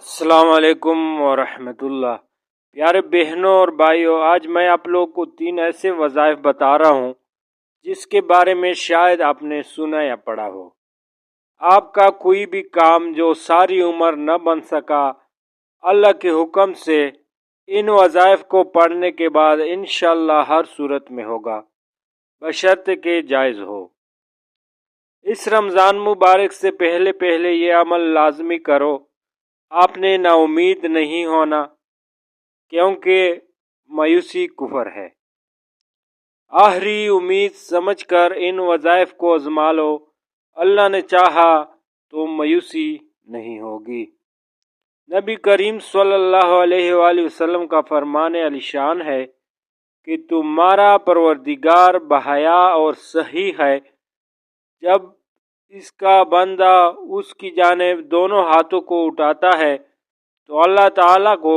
अस्सलाम वालेकुम वरहमतुल्लाह। प्यारे बहनों और भाइयों, आज मैं आप लोग को 3 ऐसे वज़ाइफ बता रहा हूँ जिसके बारे में शायद आपने सुना या पढ़ा हो। आपका कोई भी काम जो सारी उम्र न बन सका, अल्लाह के हुक्म से इन वज़ाइफ को पढ़ने के बाद इंशाअल्लाह हर सूरत में होगा, बशर्ते के जायज़ हो। इस रमज़ान मुबारक से पहले पहले ये अमल लाजमी करो। आपने नाउमीद नहीं होना, क्योंकि मायूसी कुफर है। आखिरी उम्मीद समझकर इन वज़ाइफ को आज़मा लो। अल्लाह ने चाहा तो मायूसी नहीं होगी। नबी करीम सल्लल्लाहु अलैहि वसल्लम का फरमान अलीशान है कि तुम्हारा परवरदिगार बहया और सही है। जब इसका बंदा उसकी जानिब दोनों हाथों को उठाता है तो अल्लाह ताला को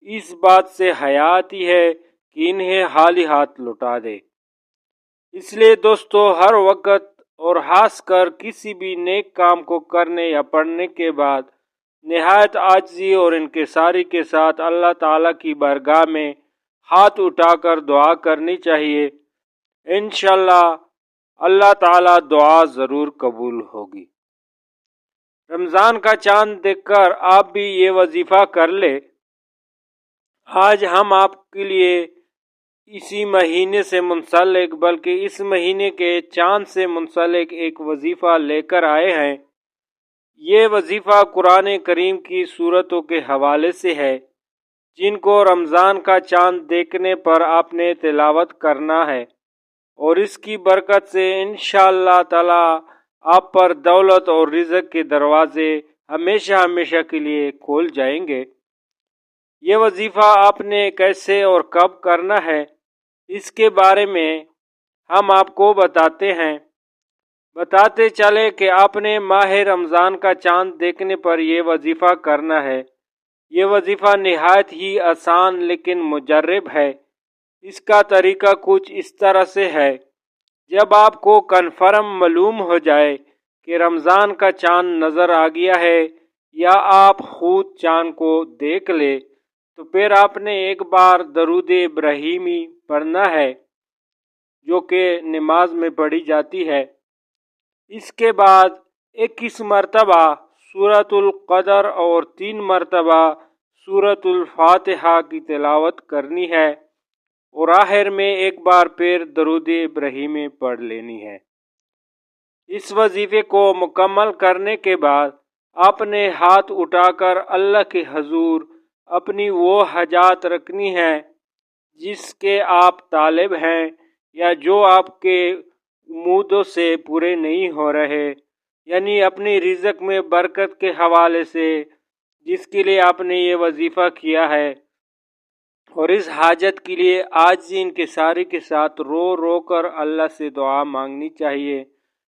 इस बात से हया आती है कि इन्हें खाली हाथ लौटा दे। इसलिए दोस्तों, हर वक्त और खास कर किसी भी नेक काम को करने या पढ़ने के बाद निहायत आजिज़ी और इनकिसारी के साथ अल्लाह ताला की बारगाह में हाथ उठाकर दुआ करनी चाहिए। इंशाअल्लाह अल्लाह ताला दुआ ज़रूर कबूल होगी। रमज़ान का चांद देखकर आप भी ये वजीफ़ा कर ले। आज हम आपके लिए इसी महीने से मुंसलिक बल्कि इस महीने के चांद से मुंसलिक एक वजीफ़ा लेकर आए हैं। ये वजीफ़ा कुरान करीम की सूरतों के हवाले से है, जिनको रमज़ान का चांद देखने पर आपने तिलावत करना है, और इसकी बरकत से इंशाअल्लाह ताला आप पर दौलत और रिज़्क़ के दरवाजे हमेशा हमेशा के लिए खोल जाएंगे। ये वजीफ़ा आपने कैसे और कब करना है, इसके बारे में हम आपको बताते चले कि आपने माह रमज़ान का चांद देखने पर यह वजीफ़ा करना है। ये वजीफ़ा निहायत ही आसान लेकिन मुजर्रब है। इसका तरीका कुछ इस तरह से है। जब आपको कन्फर्म मालूम हो जाए कि रमज़ान का चांद नज़र आ गया है या आप खुद चांद को देख ले, तो फिर आपने एक बार दरूद इब्राहीमी पढ़ना है, जो कि नमाज में पढ़ी जाती है। इसके बाद 21 मरतबा सूरतुल क़दर और 3 मरतबा सूरतुल फातिहा की तिलावत करनी है, और आखिर में एक बार फिर दरूद इब्राहीमी पढ़ लेनी है। इस वजीफे को मुकम्मल करने के बाद आपने हाथ उठाकर अल्लाह के हजूर अपनी वो हजात रखनी है जिसके आप तालिब हैं या जो आपके उम्मीदों से पूरे नहीं हो रहे, यानी अपनी रिज़्क़ में बरकत के हवाले से जिसके लिए आपने ये वजीफ़ा किया है, और इस हाजत के लिए आज इनकिसारी के साथ रो रो कर अल्लाह से दुआ मांगनी चाहिए।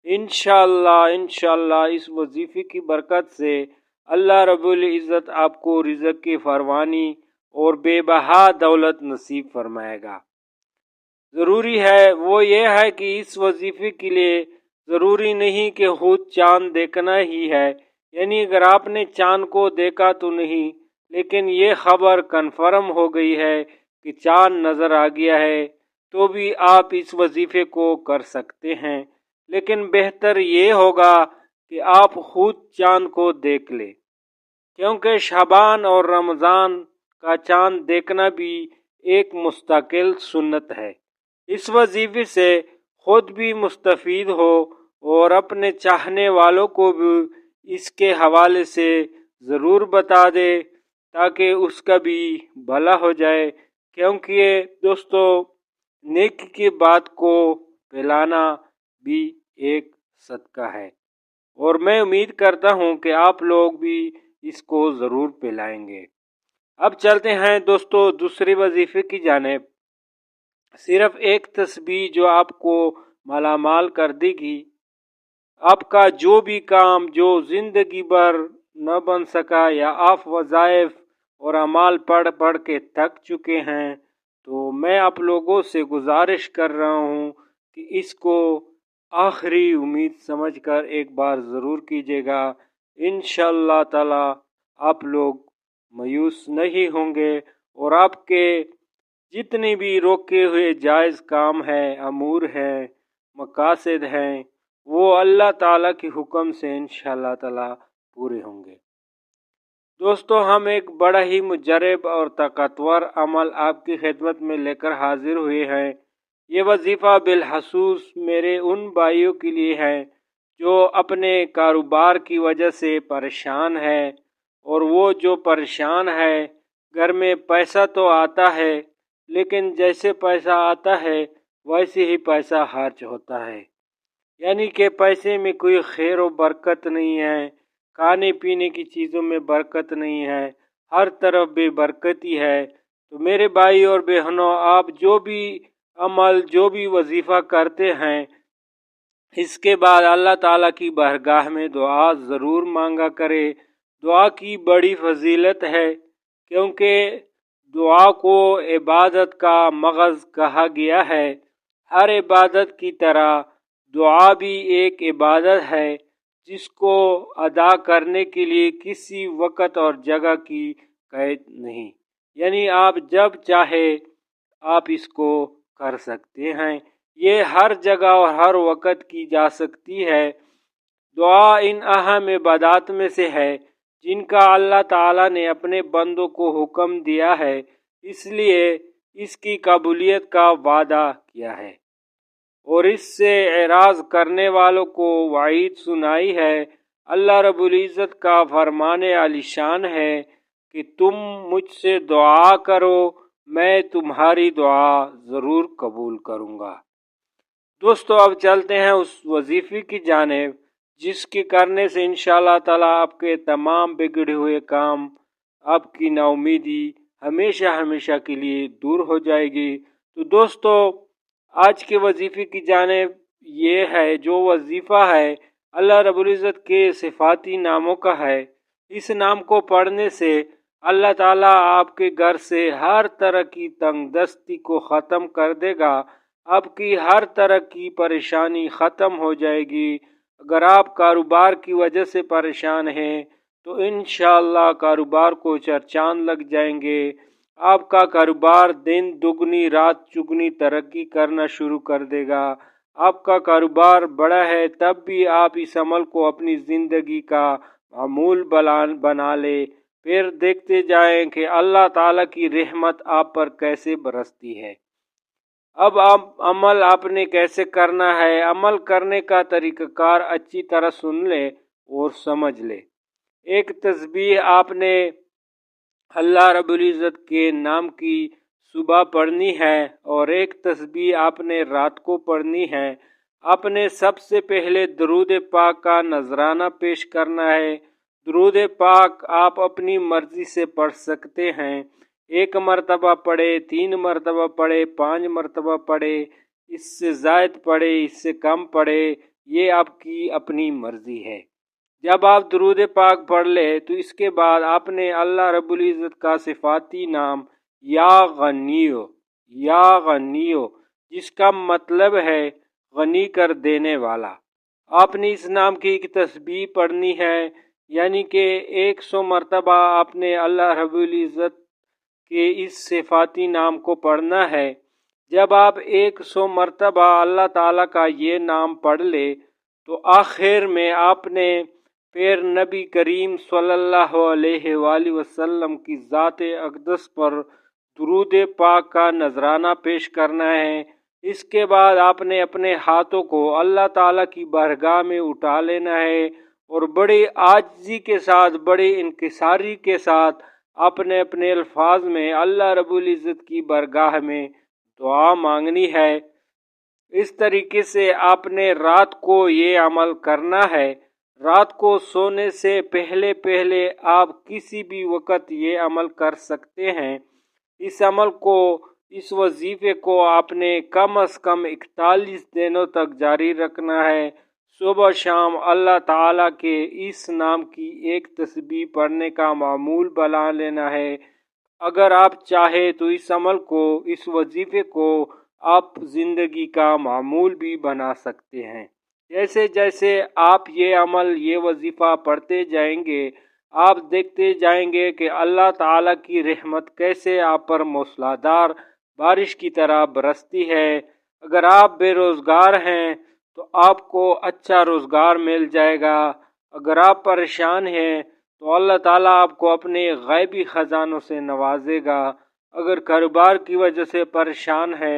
इंशाअल्लाह इस वजीफ़े की बरकत से अल्लाह रब्बुल इज़्ज़त आपको रिज़्क़ की फरमानी और बेबहा दौलत नसीब फरमाएगा। ज़रूरी है वो ये है कि इस वजीफ़े के लिए ज़रूरी नहीं कि खुद चाँद देखना ही है, यानी अगर आपने चाँद को देखा तो नहीं, लेकिन ये खबर कन्फर्म हो गई है कि चाँद नज़र आ गया है, तो भी आप इस वजीफ़े को कर सकते हैं। लेकिन बेहतर ये होगा कि आप खुद चाँद को देख लें, क्योंकि शाबान और रमज़ान का चाँद देखना भी एक मुस्तकिल सुन्नत है। इस वजीफे से खुद भी मुस्तफ़ीद हो और अपने चाहने वालों को भी इसके हवाले से ज़रूर बता दे, ताकि उसका भी भला हो जाए। क्योंकि दोस्तों, नेकी की बात को फैलाना भी एक सदका है, और मैं उम्मीद करता हूँ कि आप लोग भी इसको ज़रूर फैलाएंगे। अब चलते हैं दोस्तों दूसरे वजीफे की जानिब। सिर्फ एक तस्बीह जो आपको मालामाल कर देगी। आपका जो भी काम जो जिंदगी भर न बन सका, या आप वज़ाइफ और अमाल पढ़ पढ़ के थक चुके हैं, तो मैं आप लोगों से गुजारिश कर रहा हूँ कि इसको आखिरी उम्मीद समझकर एक बार ज़रूर कीजिएगा। इंशाअल्लाह ताला आप लोग मायूस नहीं होंगे और आपके जितने भी रोके हुए जायज़ काम हैं, अमूर हैं, मकासद हैं, वो अल्लाह ताला के हुक्म से इंशाअल्लाह ताला पूरे होंगे। दोस्तों, हम एक बड़ा ही मुजरब और ताकतवर अमल आपकी खिदमत में लेकर हाजिर हुए हैं। ये वजीफ़ा बिलखसूस मेरे उन भाइयों के लिए है जो अपने कारोबार की वजह से परेशान है, और वो जो परेशान है, घर में पैसा तो आता है लेकिन जैसे पैसा आता है वैसे ही पैसा खर्च होता है। यानी कि पैसे में कोई खैर और बरकत नहीं है, खाने पीने की चीज़ों में बरकत नहीं है, हर तरफ बेबरकती है। तो मेरे भाई और बहनों, आप जो भी अमल, जो भी वजीफ़ा करते हैं, इसके बाद अल्लाह ताला की बारगाह में दुआ ज़रूर मांगा करें। दुआ की बड़ी फजीलत है, क्योंकि दुआ को इबादत का मगज़ कहा गया है। हर इबादत की तरह दुआ भी एक इबादत है, जिसको अदा करने के लिए किसी वक़्त और जगह की कैद नहीं। यानी आप जब चाहे आप इसको कर सकते हैं। ये हर जगह और हर वक़्त की जा सकती है। दुआ इन अहम इबादत में से है जिनका अल्लाह ताला ने अपने बंदों को हुक्म दिया है, इसलिए इसकी कबूलियत का वादा किया है और इससे एराज़ करने वालों को वाईद सुनाई है। अल्लाह रब्बुल इज़्ज़त का फरमाने आलिशान है कि तुम मुझसे दुआ करो, मैं तुम्हारी दुआ ज़रूर कबूल करूँगा। दोस्तों, अब चलते हैं उस वजीफ़े की जानिब जिसके करने से इंशाअल्लाह ताला आपके तमाम बिगड़े हुए काम, आपकी नाउमीदी हमेशा हमेशा के लिए दूर हो जाएगी। तो दोस्तों, आज के वजीफ़े की जानिब ये है, जो वजीफ़ा है अल्लाह रब्बुल इज़्ज़त के सिफ़ाती नामों का है। इस नाम को पढ़ने से अल्लाह ताला आपके घर से हर तरह की तंगदस्ती को ख़त्म कर देगा, आपकी हर तरह की परेशानी ख़त्म हो जाएगी। अगर आप कारोबार की वजह से परेशान हैं तो इंशाअल्लाह कारोबार को चार चांद लग जाएंगे। आपका कारोबार दिन दुगनी रात चुगनी तरक्की करना शुरू कर देगा। आपका कारोबार बड़ा है तब भी आप इस अमल को अपनी ज़िंदगी का मामूल बना ले, फिर देखते जाएं कि अल्लाह ताला की रहमत आप पर कैसे बरसती है। अब आप अमल आपने कैसे करना है, अमल करने का तरीक़ाकार अच्छी तरह सुन ले और समझ ले। एक तस्बीह आपने अल्लाह रब्बुल इज़्ज़त के नाम की सुबह पढ़नी है और एक तस्बीह आपने रात को पढ़नी है। आपने सबसे पहले दरूद पाक का नजराना पेश करना है। दरूद पाक आप अपनी मर्जी से पढ़ सकते हैं। 1 मरतबा पढ़े, 3 मरतबा पढ़े, 5 मरतबा पढ़े, इससे ज़ायद पढ़े, इससे कम पढ़े, ये आपकी अपनी मर्जी है। जब आप दरूद पाक पढ़ ले तो इसके बाद आपने अल्लाह रब्बुल इज़्ज़त का सिफाती नाम या गनियो, जिसका मतलब है गनी कर देने वाला, आपने इस नाम की एक तस्बीह पढ़नी है। यानी कि 100 मरतबा आपने अल्लाह रब्बुल इज़्ज़त के इस सिफाती नाम को पढ़ना है। जब आप 100 मरतबा अल्लाह ताला का ये नाम पढ़ ले तो आखिर में आपने फिर नबी करीम सल्लल्लाहु अलैहि वसल्लम की ज़ात अक़दस पर दुरूद पाक का नजराना पेश करना है। इसके बाद आपने अपने हाथों को अल्लाह ताला की बारगाह में उठा लेना है और बड़े आजिज़ी के साथ, बड़े इंकिसारी के साथ आपने अपने अल्फाज में अल्लाह रब्बुल इज़्ज़त की बारगाह में दुआ मांगनी है। इस तरीके से आपने रात को ये अमल करना है। रात को सोने से पहले पहले आप किसी भी वक़्त ये अमल कर सकते हैं। इस अमल को, इस वजीफ़े को आपने कम अज़ कम 41 दिनों तक जारी रखना है। सुबह शाम अल्लाह ताला के इस नाम की एक तस्बीह पढ़ने का मामूल बना लेना है। अगर आप चाहे तो इस अमल को, इस वजीफ़े को आप ज़िंदगी का मामूल भी बना सकते हैं। जैसे जैसे आप ये अमल, ये वजीफ़ा पढ़ते जाएंगे, آپ دیکھتے جائیں گے کہ اللہ تعالیٰ کی رحمت کیسے آپ پر موسلادھار بارش کی طرح برستی ہے۔ اگر آپ بے روزگار ہیں تو آپ کو اچھا روزگار مل جائے گا۔ اگر آپ پریشان ہیں تو اللہ تعالیٰ آپ کو اپنے غیبی خزانوں سے نوازے گا۔ اگر کاروبار کی وجہ سے پریشان ہے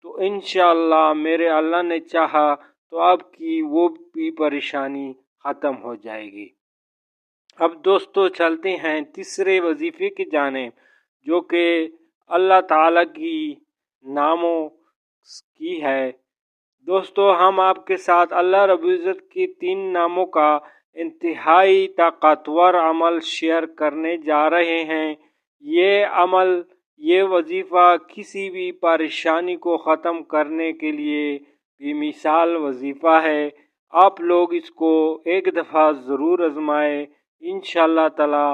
تو انشاءاللہ میرے اللہ نے چاہا تو آپ کی وہ بھی پریشانی ختم ہو جائے گی۔ اب دوستو چلتے ہیں تیسرے وظیفے کی جانب، جو کہ اللہ تعالیٰ کی ناموں کی ہے۔ دوستو ہم آپ کے ساتھ اللہ رب العزت کی 3 ناموں کا انتہائی طاقتور عمل شیئر کرنے جا رہے ہیں۔ یہ عمل، یہ وظیفہ کسی بھی پریشانی کو ختم کرنے کے لیے بھی مثال وظیفہ ہے۔ آپ لوگ اس کو ایک دفعہ ضرور آزمائیں، انشاءاللہ تعالی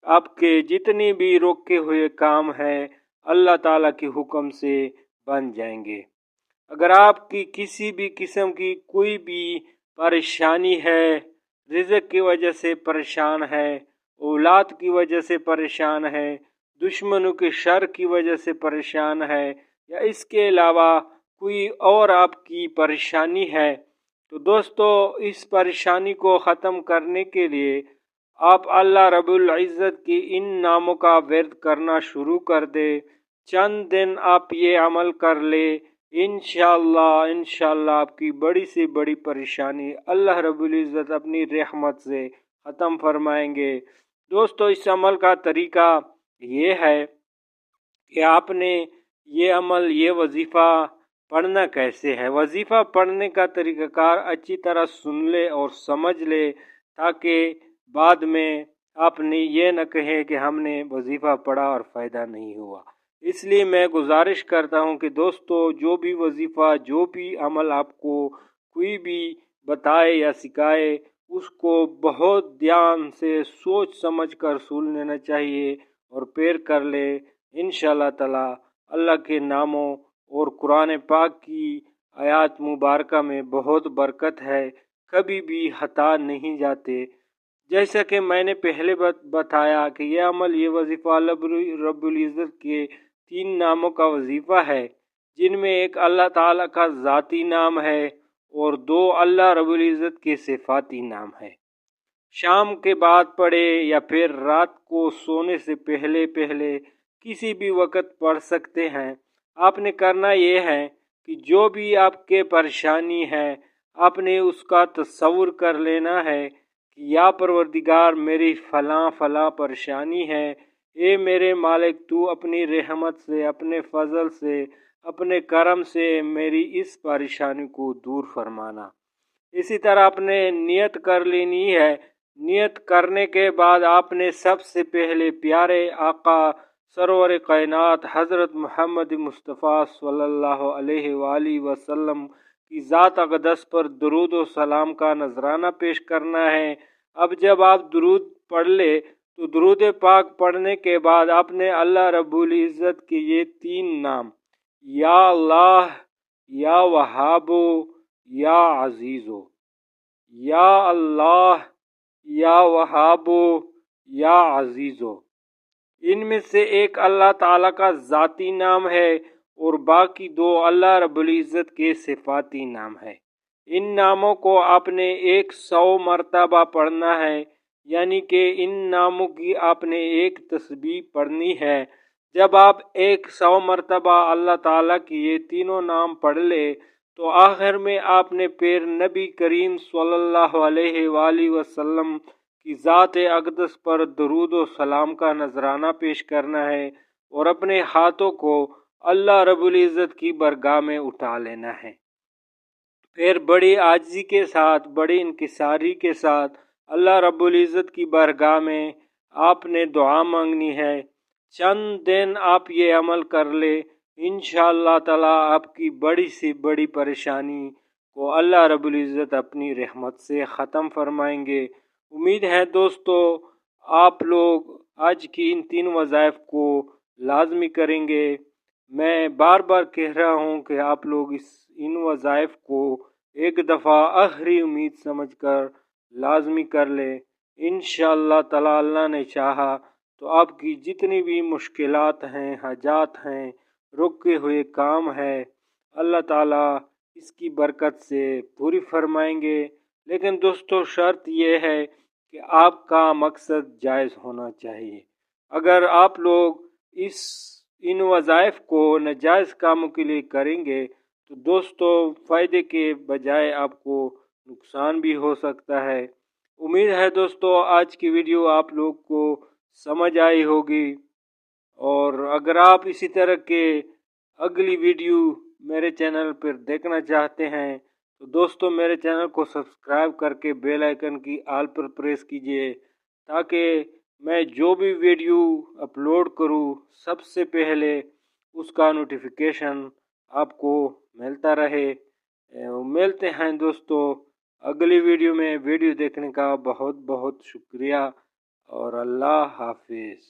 آپ کے جتنی بھی روکے ہوئے کام ہیں اللہ تعالیٰ کے حکم سے بن جائیں گے۔ اگر آپ کی کسی بھی قسم کی کوئی بھی پریشانی ہے، رزق کی وجہ سے پریشان ہے، اولاد کی وجہ سے پریشان ہے، دشمنوں کے شر کی وجہ سے پریشان ہے، یا اس کے علاوہ کوئی اور آپ کی پریشانی ہے، تو دوستو اس پریشانی کو ختم کرنے کے لیے آپ اللہ رب العزت کی ان ناموں کا ورد کرنا شروع کر دے۔ چند دن آپ یہ عمل کر لے، انشاءاللہ آپ کی بڑی سے بڑی پریشانی اللہ رب العزت اپنی رحمت سے ختم فرمائیں گے۔ دوستو اس عمل کا طریقہ یہ ہے کہ آپ نے یہ عمل، یہ وظیفہ پڑھنا کیسے ہے۔ وظیفہ پڑھنے کا طریقہ کار اچھی طرح سن لے اور سمجھ لے، تاکہ بعد میں آپ نے یہ نہ کہے کہ ہم نے وظیفہ پڑھا اور فائدہ نہیں ہوا۔ اس لیے میں گزارش کرتا ہوں کہ دوستو جو بھی وظیفہ، جو بھی عمل آپ کو کوئی بھی بتائے یا سکھائے، اس کو بہت دھیان سے سوچ سمجھ کر سن لینا چاہیے اور پیر کر لے۔ انشاءاللہ تعالی اللہ کے ناموں اور قرآن پاک کی آیات مبارکہ میں بہت برکت ہے، کبھی بھی ہتا نہیں جاتے۔ جیسا کہ میں نے پہلے بتایا کہ یہ عمل، یہ وظیفہ اللہ رب العزت کے 3 ناموں کا وظیفہ ہے، جن میں ایک اللہ تعالیٰ کا ذاتی نام ہے اور 2 اللہ رب العزت کے صفاتی نام ہے۔ شام کے بعد پڑھے یا پھر رات کو سونے سے پہلے کسی بھی وقت پڑھ سکتے ہیں۔ آپ نے کرنا یہ ہے کہ جو بھی آپ کے پریشانی ہے، آپ نے اس کا تصور کر لینا ہے کہ یا پروردگار میری فلاں پریشانی ہے، اے میرے مالک تو اپنی رحمت سے، اپنے فضل سے، اپنے کرم سے میری اس پریشانی کو دور فرمانا۔ اسی طرح آپ نے نیت کر لینی ہے۔ نیت کرنے کے بعد آپ نے سب سے پہلے پیارے آقا سرور کائنات حضرت محمد مصطفیٰ صلی اللہ علیہ وآلہ وسلم کی ذات اقدس پر درود و سلام کا نذرانہ پیش کرنا ہے۔ اب جب آپ درود پڑھ لے تو درود پاک پڑھنے کے بعد آپ نے اللہ رب العزت کے یہ 3 نام، یا اللہ، یا وہابو، یا عزیزو، یا اللہ، یا وہابو، یا عزیزو، ان میں سے ایک اللہ تعالیٰ کا ذاتی نام ہے اور باقی 2 اللہ رب العزت کے صفاتی نام ہے۔ ان ناموں کو آپ نے 100 مرتبہ پڑھنا ہے، یعنی کہ ان ناموں کی آپ نے ایک تسبیح پڑھنی ہے۔ جب آپ 100 مرتبہ اللہ تعالیٰ کی یہ تینوں نام پڑھ لے تو آخر میں آپ نے پھر نبی کریم صلی اللہ علیہ وآلہ وسلم کی ذات اقدس پر درود و سلام کا نذرانہ پیش کرنا ہے اور اپنے ہاتھوں کو اللہ رب العزت کی بارگاہ میں اٹھا لینا ہے۔ پھر بڑی عاجزی کے ساتھ، بڑی انکساری کے ساتھ اللہ رب العزت کی بارگاہ میں آپ نے دعا مانگنی ہے۔ چند دن آپ یہ عمل کر لے، انشاءاللہ تعالی آپ کی بڑی سے بڑی پریشانی کو اللہ رب العزت اپنی رحمت سے ختم فرمائیں گے۔ امید ہے دوستو آپ لوگ آج کی ان 3 وظائف کو لازمی کریں گے۔ میں بار بار کہہ رہا ہوں کہ آپ لوگ ان وظائف کو ایک دفعہ آخری امید سمجھ کر لازمی کر لیں۔ इंशाअल्लाह ताला अल्लाह ने चाहा तो आपकी जितनी भी मुश्किलात हैं, हाजात हैं, रुके हुए काम है, अल्लाह ताला इसकी बरकत से पूरी फरमाएंगे। लेकिन दोस्तों शर्त यह है कि आपका मकसद जायज़ होना चाहिए। अगर आप लोग इन वज़ाइफ को नाजायज़ कामों के लिए करेंगे तो दोस्तों फ़ायदे के बजाय आपको नुकसान भी हो सकता है। उम्मीद है दोस्तों आज की वीडियो आप लोग को समझ आई होगी, और अगर आप इसी तरह के अगली वीडियो मेरे चैनल पर देखना चाहते हैं तो दोस्तों मेरे चैनल को सब्सक्राइब करके बेल आइकन की ऑल पर प्रेस कीजिए, ताकि मैं जो भी वीडियो अपलोड करूं सबसे पहले उसका नोटिफिकेशन आपको मिलता रहे। मिलते हैं दोस्तों अगली वीडियो में। वीडियो देखने का बहुत बहुत शुक्रिया और अल्लाह हाफिज़।